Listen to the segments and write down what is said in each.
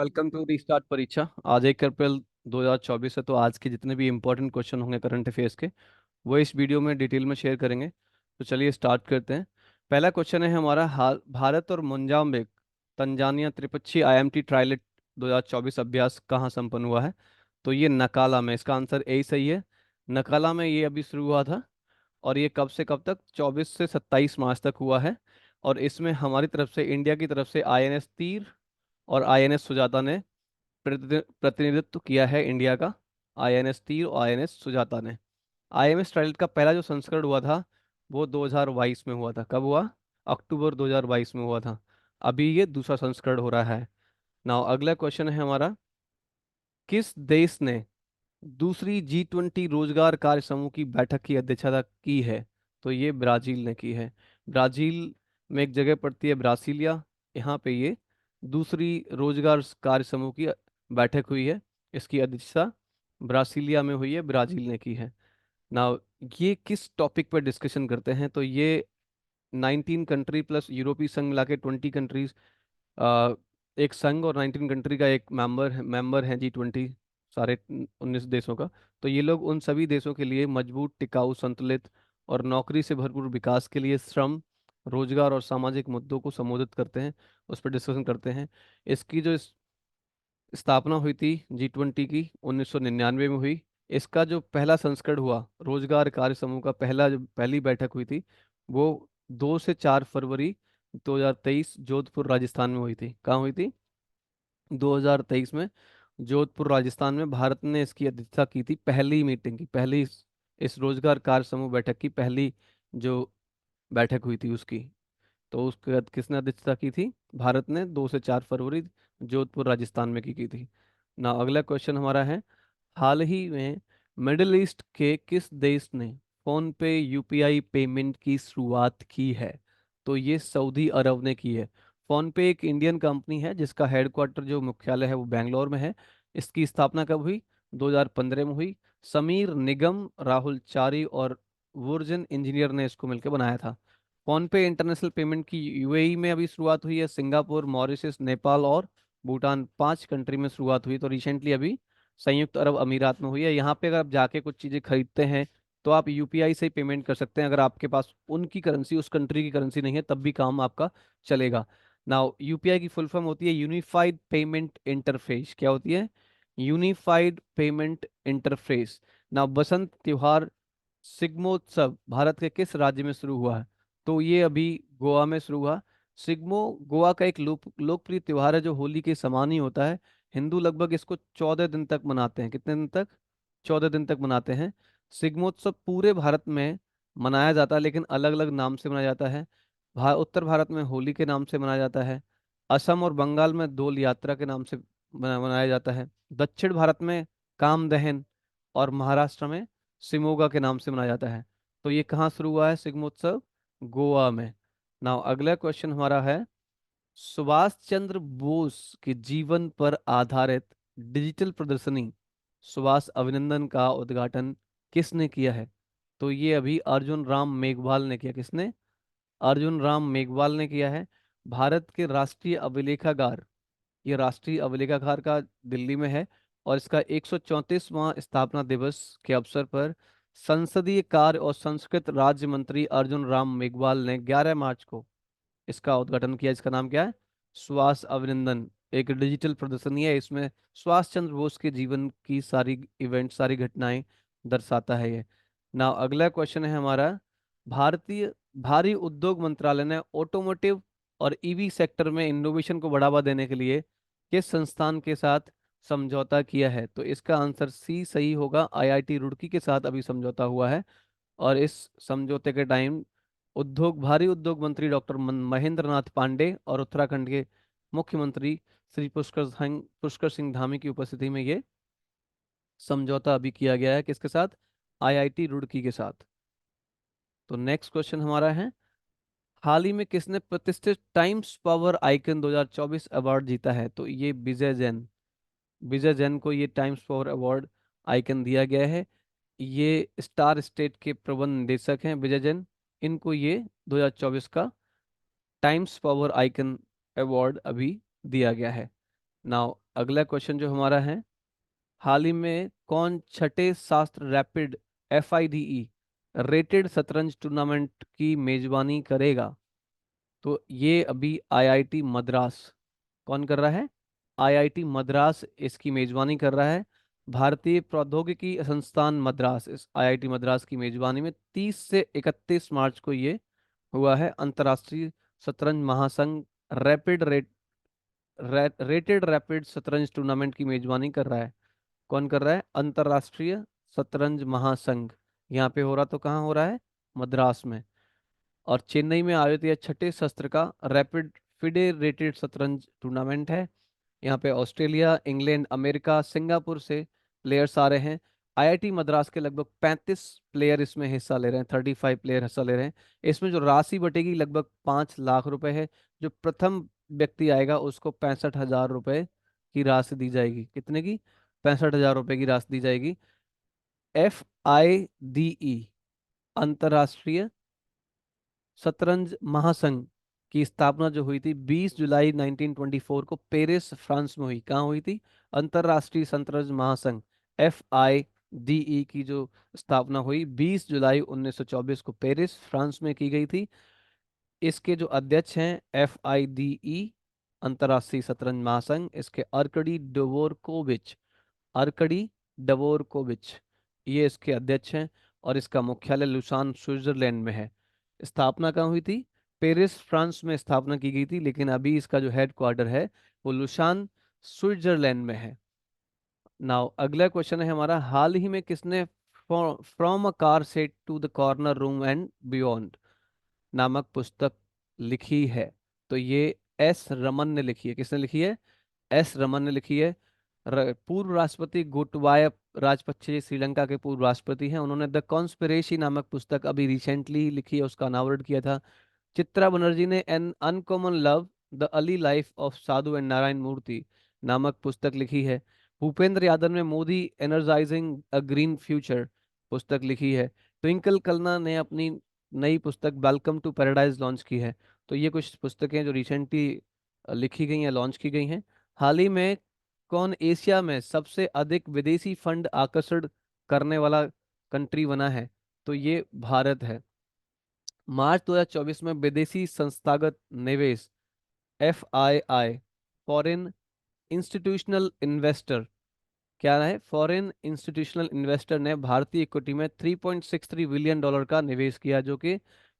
Welcome to restart परीक्षा। आज 1 अप्रैल 2024 है, तो आज के जितने भी इंपॉर्टेंट क्वेश्चन होंगे करंट अफेयर्स के, वो इस वीडियो में डिटेल में शेयर करेंगे। तो चलिए स्टार्ट करते हैं। पहला क्वेश्चन है हमारा, हाल भारत और मोजाम्बिक तंजानिया त्रिपक्षीय आईएमटी ट्रायलेट 2024 अभ्यास कहाँ संपन्न हुआ है? तो ये नकाला में, इसका आंसर ए सही है। नकाला में ये अभी शुरू हुआ था। और ये कब से कब तक? 24 से 27 मार्च तक हुआ है। और इसमें हमारी तरफ से, इंडिया की तरफ से, आईएनएस तीर और आईएनएस सुजाता ने प्रतिनिधित्व किया है इंडिया का। आईएनएस तीर और आईएनएस सुजाता ने। आईएमएस ट्रायलेट का पहला जो संस्करण हुआ था वो 2022 में हुआ था। कब हुआ? अक्टूबर 2022 में हुआ था। अभी ये दूसरा संस्करण हो रहा है। नाउ अगला क्वेश्चन है हमारा, किस देश ने दूसरी G20 रोजगार कार्य समूह की बैठक की अध्यक्षता की है? तो ये ब्राजील ने की है। ब्राजील में एक जगह पड़ती है ब्रासिलिया, यहाँ पे ये दूसरी रोजगार कार्य समूह की बैठक हुई है। इसकी अध्यक्षता ब्रासिलिया में हुई है, ब्राजील ने की है। ना, ये किस टॉपिक पर डिस्कशन करते हैं? तो ये 19 कंट्री प्लस यूरोपीय संघ मिला के 20 कंट्रीज, एक संघ और 19 कंट्री का एक मेंबर है G20, सारे 19 देशों का। तो ये लोग उन सभी देशों के लिए मजबूत, टिकाऊ, संतुलित और नौकरी से भरपूर विकास के लिए श्रम, रोजगार और सामाजिक मुद्दों को संबोधित करते हैं, उस पर डिस्कशन करते हैं। इसकी जो स्थापना हुई थी G20 की, 1999 में हुई। इसका जो पहला संस्करण हुआ, रोजगार कार्य समूह का जो पहली बैठक हुई थी, वो 2 से 4 फरवरी 2023 जोधपुर राजस्थान में हुई थी। कहाँ हुई थी? 2023 में जोधपुर राजस्थान में भारत ने इसकी अध्यक्षता की थी। पहली मीटिंग की, पहली इस रोजगार कार्य समूह बैठक की पहली जो बैठक हुई थी उसकी। तो उसके बाद किसने अध्यक्षता की थी? भारत ने 2 से 4 फरवरी जोधपुर राजस्थान में की थी। ना अगला क्वेश्चन हमारा है, हाल ही में मिडिल ईस्ट के किस देश ने फोन पे यूपीआई पेमेंट की शुरुआत की है? तो ये सऊदी अरब ने की है। फोन पे एक इंडियन कंपनी है जिसका हेडक्वार्टर, जो मुख्यालय है, वो बेंगलोर में है। इसकी स्थापना कब हुई? 2015 में हुई। समीर निगम, राहुल चारी और वर्जन इंजीनियर ने इसको मिलकर बनाया था। फोन पे इंटरनेशनल पेमेंट की यूएई में अभी शुरुआत हुई है। सिंगापुर, मॉरिशस, नेपाल और भूटान, 5 कंट्री में शुरुआत हुई। तो रिसेंटली अभी संयुक्त अरब अमीरात में हुई है। यहाँ पे अगर आप जाके कुछ चीज़ें खरीदते हैं तो आप यूपीआई से ही पेमेंट कर सकते हैं। अगर आपके पास उनकी करेंसी, उस कंट्री की करेंसी नहीं है, तब भी काम आपका चलेगा। नाउ यूपीआई की फुल फॉर्म होती है यूनिफाइड पेमेंट इंटरफेस। क्या होती है? Unified payment interface. नाउ बसंत त्योहार सिग्मोत्सव भारत के किस राज्य में शुरू हुआ है? तो ये अभी गोवा में शुरू हुआ। सिग्मो गोवा का एक लोकप्रिय त्योहार है जो होली के समान ही होता है। हिंदू लगभग इसको 14 दिन तक मनाते हैं। कितने दिन तक? 14 दिन तक मनाते हैं। सिग्मोत्सव पूरे भारत में मनाया जाता है, लेकिन अलग अलग नाम से मनाया जाता है। उत्तर भारत में होली के नाम से मनाया जाता है। असम और बंगाल में दोल यात्रा के नाम से मनाया जाता है। दक्षिण भारत में कामदहन और महाराष्ट्र में सिमोगा के नाम से मनाया जाता है। तो ये कहाँ शुरू हुआ है सिग्मोत्सव? गोवा में। नाउ अगला क्वेश्चन हमारा है, सुभाष चंद्र बोस के जीवन पर आधारित डिजिटल प्रदर्शनी सुभाष अभिनंदन का उद्घाटन किसने किया है? तो ये अभी अर्जुन राम मेघवाल ने किया। किसने? अर्जुन राम मेघवाल ने किया है। भारत के राष्ट्रीय अभिलेखागार, ये राष्ट्रीय अभिलेखागार का दिल्ली में है। और इसका 134वां स्थापना दिवस के अवसर पर संसदीय कार्य और संस्कृत राज्य मंत्री अर्जुन राम मेघवाल ने 11 मार्च को इसका उद्घाटन किया। इसका नाम क्या है? सुभाष अभिनंदन। एक डिजिटल प्रदर्शनी है, इसमें सुभाष चंद्र बोस के जीवन की सारी इवेंट, सारी घटनाएं दर्शाता है ये। ना अगला क्वेश्चन है हमारा, भारतीय भारी उद्योग मंत्रालय ने ऑटोमोटिव और ईवी सेक्टर में इनोवेशन को बढ़ावा देने के लिए किस संस्थान के साथ समझौता किया है? तो इसका आंसर सी सही होगा। आईआईटी रुड़की के साथ अभी समझौता हुआ है। और इस समझौते के टाइम भारी उद्योग मंत्री डॉक्टर महेंद्र नाथ पांडे और उत्तराखंड के मुख्यमंत्री श्री पुष्कर सिंह धामी की उपस्थिति में ये समझौता अभी किया गया है। किसके साथ? आईआईटी रुड़की के साथ। तो नेक्स्ट क्वेश्चन हमारा है, हाल ही में किसने प्रतिष्ठित टाइम्स पावर आइकन 2024 अवार्ड जीता है? तो ये विजय जैन। विजय जैन को ये टाइम्स पावर अवार्ड आइकन दिया गया है। ये स्टार स्टेट के प्रबंध निदेशक हैं विजय जैन। इनको ये 2024 का टाइम्स पावर आइकन अवार्ड अभी दिया गया है। नाउ अगला क्वेश्चन जो हमारा है, हाल ही में कौन छठे शास्त्र रैपिड FIDE रेटेड शतरंज टूर्नामेंट की मेजबानी करेगा? तो ये अभी IIT मद्रास। कौन कर रहा है? IIT मद्रास इसकी मेजबानी कर रहा है। भारतीय प्रौद्योगिकी संस्थान मद्रास इस IIT मद्रास की मेजबानी में 30 से 31 मार्च को ये हुआ है। अंतर्राष्ट्रीय शतरंज महासंघ रैपिड रेटेड रैपिड शतरंज टूर्नामेंट की मेजबानी कर रहा है। कौन कर रहा है? अंतर्राष्ट्रीय शतरंज महासंघ। यहाँ पे हो रहा तो कहाँ हो रहा है? मद्रास में। और चेन्नई में आयोजित यह छठे सत्र का रैपिड फिडे रेटेड शतरंज टूर्नामेंट है। यहाँ पे ऑस्ट्रेलिया, इंग्लैंड, अमेरिका, सिंगापुर से प्लेयर्स आ रहे हैं। IIT मद्रास के लगभग 35 प्लेयर इसमें हिस्सा ले रहे हैं, 35 प्लेयर हिस्सा ले रहे हैं। इसमें जो राशि बटेगी लगभग 5 लाख रुपए है। जो प्रथम व्यक्ति आएगा उसको 65 हजार रुपए की राशि दी जाएगी। कितने की? 65 हजार रुपए की राशि दी जाएगी। FIDE अंतर्राष्ट्रीय शतरंज महासंघ की स्थापना जो हुई थी 20 जुलाई 1924 को पेरिस फ्रांस में हुई। कहाँ हुई थी? अंतर्राष्ट्रीय शतरंज महासंघ FIDE की जो स्थापना हुई 20 जुलाई 1924 को पेरिस फ्रांस में की गई थी। इसके जो अध्यक्ष हैं FIDE अंतर्राष्ट्रीय शतरंज महासंघ, इसके अर्कडी डवोरकोविच ये इसके अध्यक्ष हैं। और इसका मुख्यालय लुसान स्विट्जरलैंड में है। स्थापना कहाँ हुई थी? पेरिस फ्रांस में स्थापना की गई थी, लेकिन अभी इसका जो हेड क्वार्टर है वो लुसान स्विट्जरलैंड में है। नाउ अगला क्वेश्चन है हमारा, हाल ही में किसने from a car set to the corner room and beyond नामक पुस्तक लिखी है? तो ये S रमन ने लिखी है। किसने लिखी है? S रमन ने लिखी है। पूर्व राष्ट्रपति गोटबाया राजपक्षे श्रीलंका के पूर्व राष्ट्रपति हैं। उन्होंने द कॉन्स्पिरेसी नामक पुस्तक अभी रिसेंटली लिखी है, उसका अनावरण किया था। चित्रा बनर्जी ने an uncommon love the early life of Sudha and Narayan Murthy नामक पुस्तक लिखी है। भूपेंद्र यादव ने Modi energising a green future पुस्तक लिखी है। ट्विंकल कल्ना ने अपनी नई पुस्तक वेलकम टू पैराडाइज लॉन्च की है। तो ये कुछ पुस्तकें जो रिसेंटली लिखी गई हैं, लॉन्च की गई हैं। हाल ही में कौन एशिया में सबसे अधिक विदेशी फंड आकर्षण करने वाला कंट्री बना है? तो ये भारत है। मार्च 2024 में विदेशी संस्थागत निवेश FII फॉरेन इंस्टीट्यूशनल इन्वेस्टर क्या है? फॉरेन इंस्टीट्यूशनल इन्वेस्टर ने भारतीय इक्विटी में $3.63 बिलियन का निवेश किया, जो कि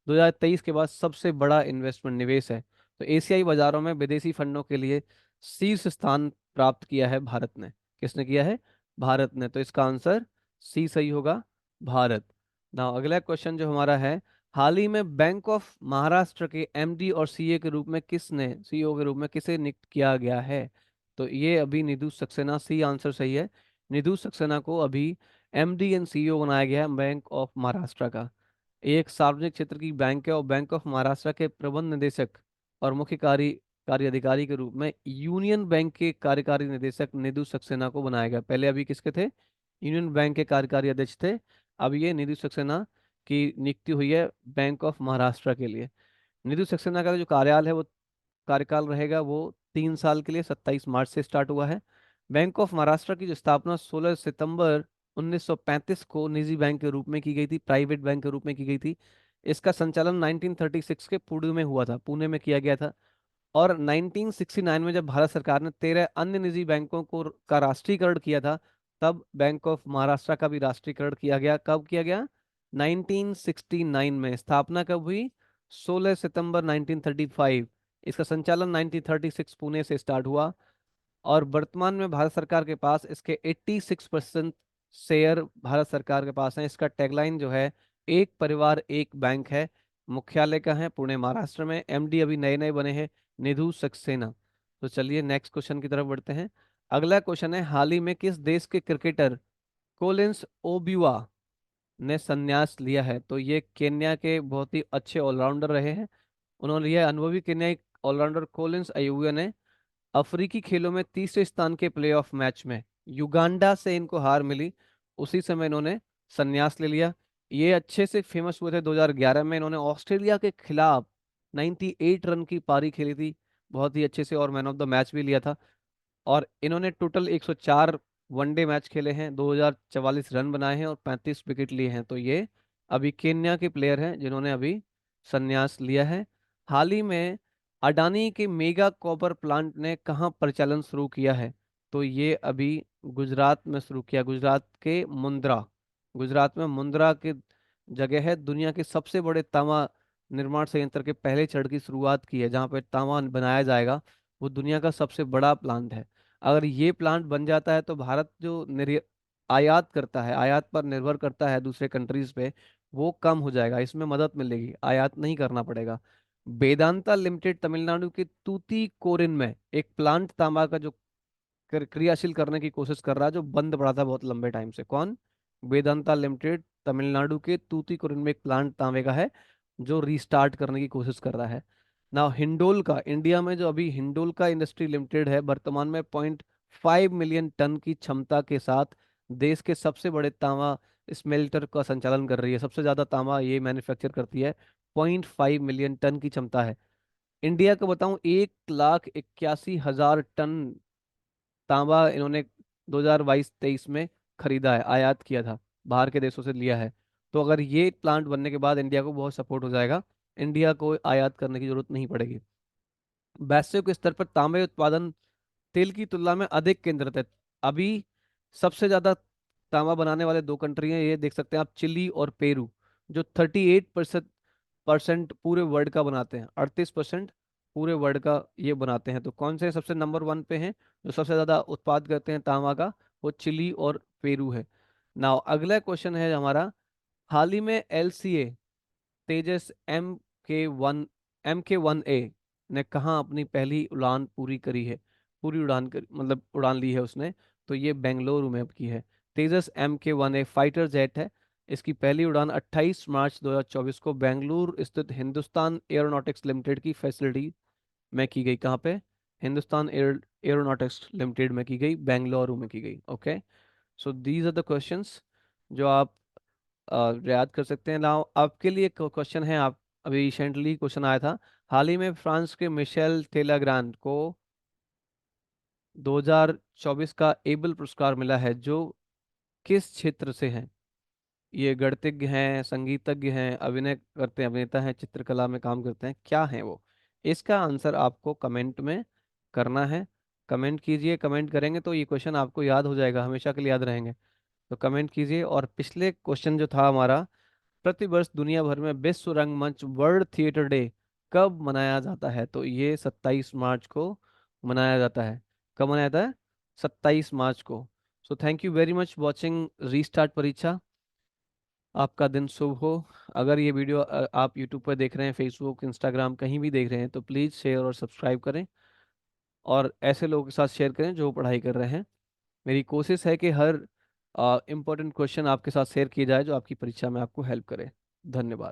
2023 के बाद सबसे बड़ा इन्वेस्टमेंट निवेश है। तो एशियाई बाजारों में विदेशी फंडों के लिए शीर्ष स्थान प्राप्त किया है भारत ने। किसने किया है? भारत ने। तो इसका आंसर सी सही होगा, भारत। ना अगला क्वेश्चन जो हमारा है, हाल ही में बैंक ऑफ महाराष्ट्र के MD और CEO के रूप में किसे नियुक्त किया गया है? तो ये अभी निधु सक्सेना, सी आंसर सही है। निधु सक्सेना को अभी MD एंड CEO बनाया गया है बैंक ऑफ महाराष्ट्र का। ये एक सार्वजनिक क्षेत्र की बैंक है और बैंक ऑफ महाराष्ट्र के प्रबंध निदेशक और मुख्य कार्य अधिकारी के रूप में यूनियन बैंक के कार्यकारी निदेशक निधु सक्सेना को बनाया गया। पहले अभी किसके थे? यूनियन बैंक के कार्यकारी अध्यक्ष थे। अब ये निधु सक्सेना की नियुक्ति हुई है बैंक ऑफ महाराष्ट्र के लिए। निधु सक्सेना का जो कार्यालय है वो कार्यकाल रहेगा वो 3 साल के लिए, 27 मार्च से स्टार्ट हुआ है। बैंक ऑफ महाराष्ट्र की जो स्थापना 16 सितंबर 1935 को निजी बैंक के रूप में की गई थी, प्राइवेट बैंक के रूप में की गई थी। इसका संचालन 1936 के पुणे में हुआ था, पुणे में किया गया था। और 1969 में जब भारत सरकार ने 13 अन्य निजी बैंकों को का राष्ट्रीयकरण किया था, तब बैंक ऑफ महाराष्ट्र का भी राष्ट्रीयकरण किया गया। कब किया गया? 1969 में। स्थापना कब हुई? 16 सितंबर 1935। इसका संचालन 1936 पुणे से स्टार्ट हुआ। और वर्तमान में भारत सरकार के पास इसके 86% शेयर भारत सरकार के पास हैं। इसका टैगलाइन जो है, एक परिवार एक बैंक है। मुख्यालय का है पुणे महाराष्ट्र में। MD अभी नए नए बने हैं, निधु सक्सेना। तो चलिए नेक्स्ट क्वेश्चन की तरफ बढ़ते हैं। अगला क्वेश्चन है, हाल ही में किस देश के क्रिकेटर कोलिंस ओबिवा ने संन्यास लिया है? तो ये केन्या के बहुत ही अच्छे ऑलराउंडर रहे हैं। उन्होंने लिया अनुभवी केन्याई ऑलराउंडर कोलिंस अयूबिया ने अफ्रीकी खेलों में तीसरे स्थान के प्लेऑफ मैच में युगांडा से इनको हार मिली, उसी समय इन्होंने संन्यास ले लिया। ये अच्छे से फेमस हुए थे 2011 में। इन्होंने ऑस्ट्रेलिया के खिलाफ 98 रन की पारी खेली थी बहुत ही अच्छे से, और मैन ऑफ द मैच भी लिया था। और इन्होंने टोटल 104 वनडे मैच खेले हैं, 2044 रन बनाए हैं और 35 विकेट लिए हैं। तो ये अभी केन्या के प्लेयर हैं जिन्होंने अभी संन्यास लिया है। हाल ही में अडानी के मेगा कॉपर प्लांट ने कहाँ परिचालन शुरू किया है? तो ये अभी गुजरात में शुरू किया, गुजरात के मुंद्रा। गुजरात में मुंद्रा के जगह है, दुनिया के सबसे बड़े तांबा निर्माण संयंत्र के पहले चरण की शुरुआत की है, जहाँ पे तांबा बनाया जाएगा। वो दुनिया का सबसे बड़ा प्लांट है। अगर ये प्लांट बन जाता है तो भारत जो आयात करता है, आयात पर निर्भर करता है दूसरे कंट्रीज पे, वो कम हो जाएगा, इसमें मदद मिलेगी, आयात नहीं करना पड़ेगा। वेदांता लिमिटेड तमिलनाडु के तूतीकोरिन में एक प्लांट तांबा का जो क्रियाशील करने की कोशिश कर रहा है, जो बंद पड़ा था बहुत लंबे टाइम से। कौन? वेदांता लिमिटेड तमिलनाडु के तूतीकोरिन में एक प्लांट तांबे का है जो रीस्टार्ट करने की कोशिश कर रहा है। ना हिंडोल का, इंडिया में जो अभी हिंडोल का इंडस्ट्री लिमिटेड है, वर्तमान में 0.5 मिलियन टन की क्षमता के साथ देश के सबसे बड़े तांबा स्मेल्टर का संचालन कर रही है। सबसे ज्यादा तांबा ये मैन्युफैक्चर करती है, 0.5 मिलियन टन की क्षमता है। इंडिया को बताऊं, 1,81,000 टन तांबा इन्होंने 2022-23 में खरीदा है, आयात किया था, बाहर के देशों से लिया है। तो अगर ये प्लांट बनने के बाद इंडिया को बहुत सपोर्ट हो जाएगा, इंडिया को आयात करने की जरूरत नहीं पड़ेगी। वैश्विक स्तर पर तांबे उत्पादन तेल की तुलना में अधिक केंद्रित है। अभी सबसे ज्यादा तांबा बनाने वाले दो कंट्री हैं, ये देख सकते हैं आप, चिली और पेरू, जो 38% पूरे वर्ल्ड का बनाते हैं, 38% पूरे वर्ल्ड का ये बनाते हैं। तो कौन से सबसे नंबर 1 पे हैं जो सबसे ज्यादा उत्पाद करते हैं तांबा का? वो चिली और पेरू है। नाउ अगला क्वेश्चन है हमारा, हाल ही में एलसीए तेजस एम के वन ए ने कहाँ अपनी पहली उड़ान पूरी करी है? पूरी उड़ान मतलब उड़ान ली है उसने। तो ये बेंगलुरु में की है। तेजस MK1A फाइटर जेट है। इसकी पहली उड़ान 28 मार्च 2024 को बेंगलुरु स्थित हिंदुस्तान एरोनॉटिक्स लिमिटेड की फैसिलिटी में की गई। कहाँ पे? हिंदुस्तान एरोनॉटिक्स लिमिटेड में की गई, बेंगलुरु में की गई। Okay, so these are the questions जो आप याद कर सकते हैं। नाउ आपके लिए क्वेश्चन है, आप अभी रिसेंटली क्वेश्चन आया था, हाल ही में फ्रांस के मिशेल टेलाग्रांड को 2024 का एबल पुरस्कार मिला है, जो किस क्षेत्र से हैं? ये गणितज्ञ हैं, संगीतज्ञ हैं, अभिनय करते हैं, अभिनेता हैं, चित्रकला में काम करते हैं, क्या हैं वो? इसका आंसर आपको कमेंट में करना है। कमेंट कीजिए, कमेंट करेंगे तो ये क्वेश्चन आपको याद हो जाएगा, हमेशा के लिए याद रहेंगे। तो कमेंट कीजिए। और पिछले क्वेश्चन जो था हमारा, प्रतिवर्ष दुनिया भर में विश्व रंगमंच वर्ल्ड थिएटर डे कब मनाया जाता है? तो ये 27 मार्च को मनाया जाता है। कब मनाया जाता है? 27 मार्च को। So thank you very much watching restart परीक्षा। आपका दिन शुभ हो। अगर ये वीडियो आप यूट्यूब पर देख रहे हैं, फेसबुक, इंस्टाग्राम, कहीं भी देख रहे हैं, तो प्लीज़ शेयर और सब्सक्राइब करें और ऐसे लोगों के साथ शेयर करें जो पढ़ाई कर रहे हैं। मेरी कोशिश है कि हर इम्पोर्टेंट क्वेश्चन आपके साथ शेयर किए जाए जो आपकी परीक्षा में आपको हेल्प करे। धन्यवाद।